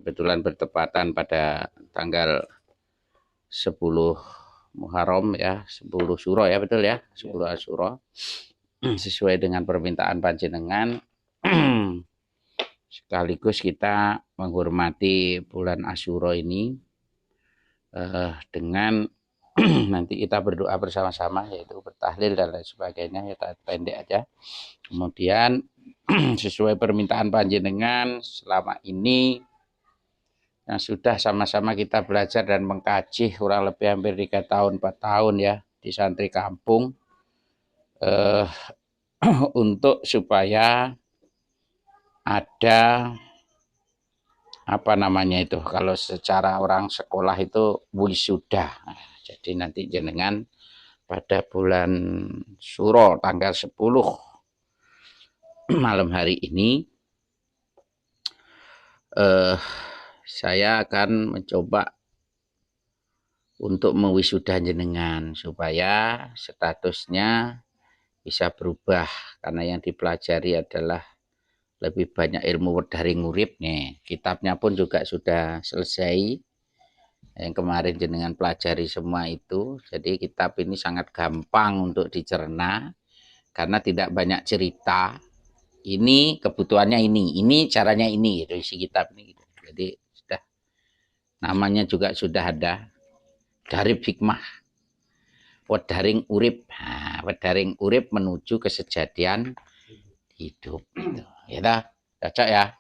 kebetulan bertepatan pada tanggal 10 Muharram ya, 10 Syuro ya, betul ya, 10 Asyura. Sesuai dengan permintaan panjenengan, sekaligus kita menghormati bulan Asyura ini dengan nanti kita berdoa bersama-sama, yaitu bertahlil dan lain sebagainya, ya pendek aja. Kemudian sesuai permintaan panjenengan selama ini yang sudah sama-sama kita belajar dan mengkaji kurang lebih hampir 3 tahun 4 tahun ya di santri kampung, untuk supaya ada apa namanya itu, kalau secara orang sekolah itu wisuda. Nah, jadi nanti jenengan pada bulan Syuro tanggal 10 malam hari ini saya akan mencoba untuk mewisuda jenengan supaya statusnya bisa berubah, karena yang dipelajari adalah lebih banyak ilmu wedharing urip nih. Kitabnya pun juga sudah selesai. Yang kemarin jenengan pelajari semua itu. Jadi kitab ini sangat gampang untuk dicerna karena tidak banyak cerita. Ini kebutuhannya ini caranya ini gitu isi kitab ini. Jadi sudah namanya juga sudah ada, Darib Hikmah Wedharing Urip. Nah, wedharing urip menuju kesejatian hidup gitu. Ya, cocok ya.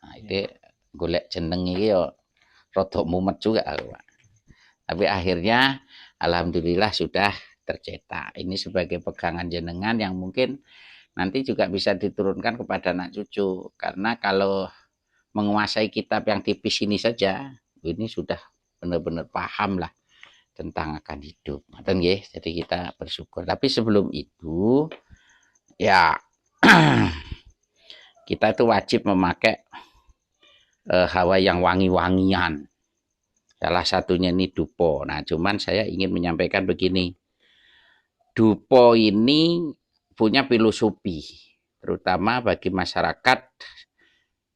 Nah, ini golek jeneng iki yo rada mumet juga aku, Pak. Tapi akhirnya alhamdulillah sudah tercetak. Ini sebagai pegangan jenengan yang mungkin nanti juga bisa diturunkan kepada anak cucu. Karena kalau menguasai kitab yang tipis ini saja, ini sudah benar-benar paham lah tentang akan hidup. Jadi kita bersyukur. Tapi sebelum itu ya kita itu wajib memakai hawa yang wangi-wangian. Salah satunya ini dupo. Nah, cuman saya ingin menyampaikan begini. Dupo ini punya filosofi, terutama bagi masyarakat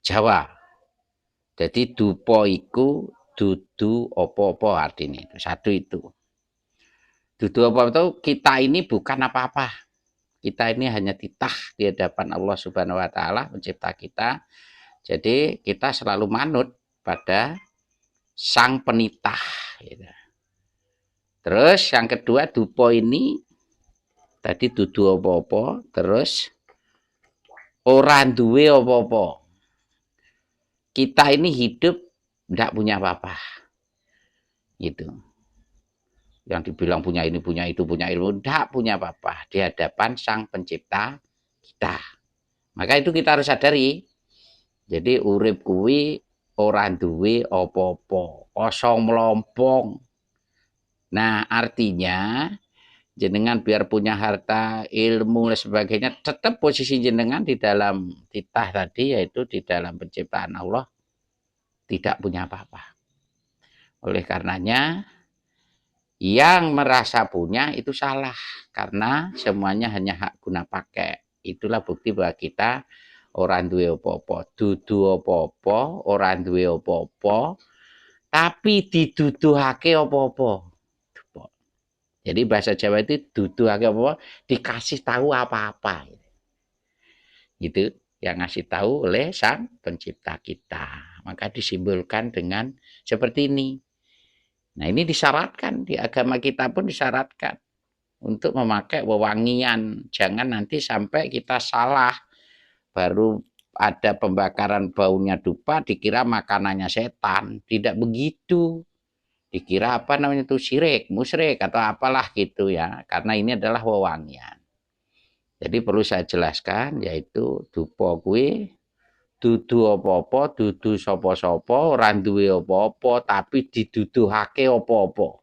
Jawa. Jadi dupo iku dudu opo-opo artinya. Satu itu. Dudu opo itu kita ini bukan apa-apa. Kita ini hanya titah di hadapan Allah Subhanahu wa taala pencipta kita. Jadi kita selalu manut pada sang penitah gitu. Terus yang kedua, dupo ini tadi dudu apa-apa, terus ora duwe apa-apa. Kita ini hidup tidak punya apa-apa. Gitu. Yang dibilang punya ini, punya itu, punya ilmu, tidak punya apa-apa di hadapan sang pencipta kita. Maka itu kita harus sadari. Jadi urip kuwi ora duwe apa-apa, kosong melompong. Nah, artinya jenengan biar punya harta, ilmu dan sebagainya, tetap posisi jenengan di dalam titah tadi, yaitu di dalam penciptaan Allah, tidak punya apa-apa. Oleh karenanya, yang merasa punya itu salah, karena semuanya hanya hak guna pakai. Itulah bukti bahwa kita orang duwe apa-apa, dudu apa-apa, orang duwe apa-apa, tapi diduduhake apa-apa. Jadi bahasa Jawa itu duduhake apa-apa, dikasih tahu apa-apa. Gitu, yang ngasih tahu oleh sang pencipta kita. Maka disimbolkan dengan seperti ini. Nah, ini disyaratkan di agama kita pun disyaratkan untuk memakai wewangian. Jangan nanti sampai kita salah. Baru ada pembakaran baunya dupa dikira makanannya setan. Tidak begitu. Dikira apa namanya itu syirik, musyrik atau apalah gitu ya. Karena ini adalah wewangian. Jadi perlu saya jelaskan, yaitu dupo kuwi dudu apa-apa, dudu sapa-sapa, ora duwe apa-apa, tapi diduduhake apa-apa.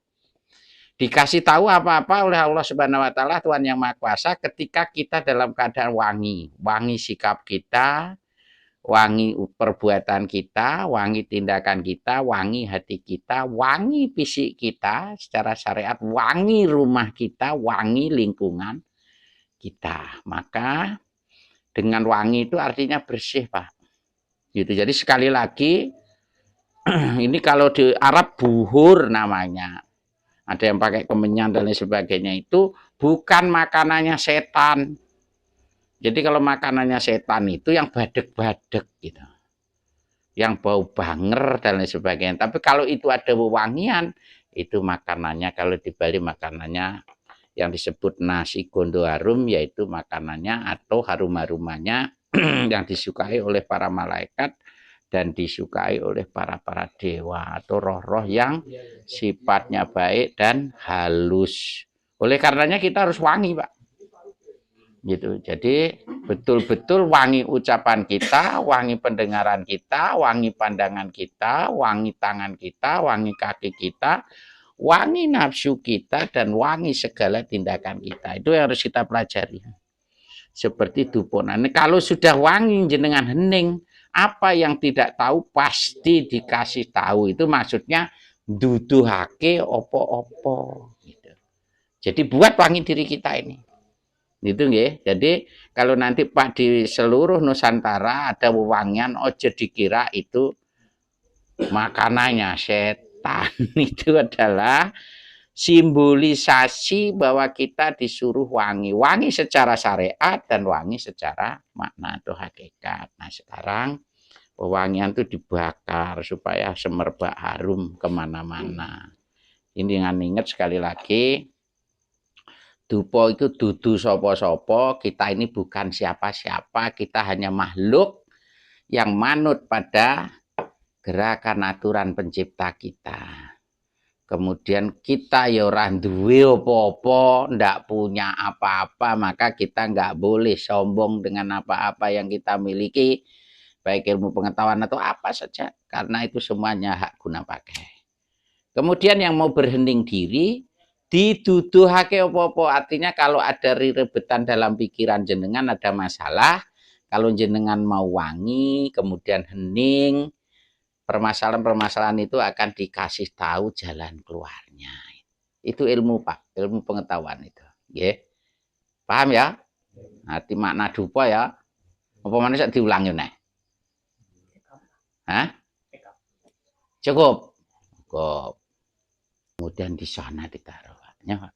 Dikasih tahu apa-apa oleh Allah Subhanahu wa taala, Tuhan yang Maha Kuasa, ketika kita dalam keadaan wangi. Wangi sikap kita, wangi perbuatan kita, wangi tindakan kita, wangi hati kita, wangi fisik kita secara syariat, wangi rumah kita, wangi lingkungan kita. Maka dengan wangi itu artinya bersih, Pak. Gitu. Jadi sekali lagi Ini kalau di Arab buhur namanya. Ada yang pakai kemenyan dan lain sebagainya, itu bukan makanannya setan. Jadi kalau makanannya setan itu yang badek-badek gitu, yang bau banger dan lain sebagainya. Tapi kalau itu ada wewangian, itu makanannya, kalau di Bali makanannya yang disebut nasi gondo harum, yaitu makanannya atau harum-harumannya yang disukai oleh para malaikat dan disukai oleh para dewa atau roh-roh yang sifatnya baik dan halus. Oleh karenanya kita harus wangi, Pak. Gitu. Jadi betul-betul wangi ucapan kita, wangi pendengaran kita, wangi pandangan kita, wangi tangan kita, wangi kaki kita, wangi nafsu kita, dan wangi segala tindakan kita. Itu yang harus kita pelajari. Seperti duponan. Kalau sudah wangi jenengan hening, apa yang tidak tahu pasti dikasih tahu. Itu maksudnya duduhake opo-opo. Gitu. Jadi buat wangi diri kita ini. Itu nggih. Jadi kalau nanti Pak di seluruh Nusantara ada wewangian, ojo dikira itu makanannya setan. Itu adalah simbolisasi bahwa kita disuruh wangi. Wangi secara syariat dan wangi secara makna atau hakikat. Nah sekarang wewangian itu dibakar supaya semerbak harum kemana-mana. Ini dengan ingat sekali lagi, dupo itu dudu sopo-sopo, kita ini bukan siapa-siapa, kita hanya makhluk yang manut pada gerakan aturan pencipta kita. Kemudian kita ya ora duwe apa-apa, ndak punya apa-apa, maka kita nggak boleh sombong dengan apa-apa yang kita miliki, baik ilmu pengetahuan atau apa saja, karena itu semuanya hak guna pakai. Kemudian yang mau berhening diri, diduduhake apa-apa, artinya kalau ada rirebetan dalam pikiran jenengan, ada masalah, kalau jenengan mau wangi, kemudian hening, permasalahan-permasalahan itu akan dikasih tahu jalan keluarnya. Itu ilmu, Pak, ilmu pengetahuan itu. Nggih. Paham ya? Arti makna dupa ya. Apa mana sak diulangi nih? Hah? Cukup. Cukup. Kemudian di sana ditaruh. Ya, Pak.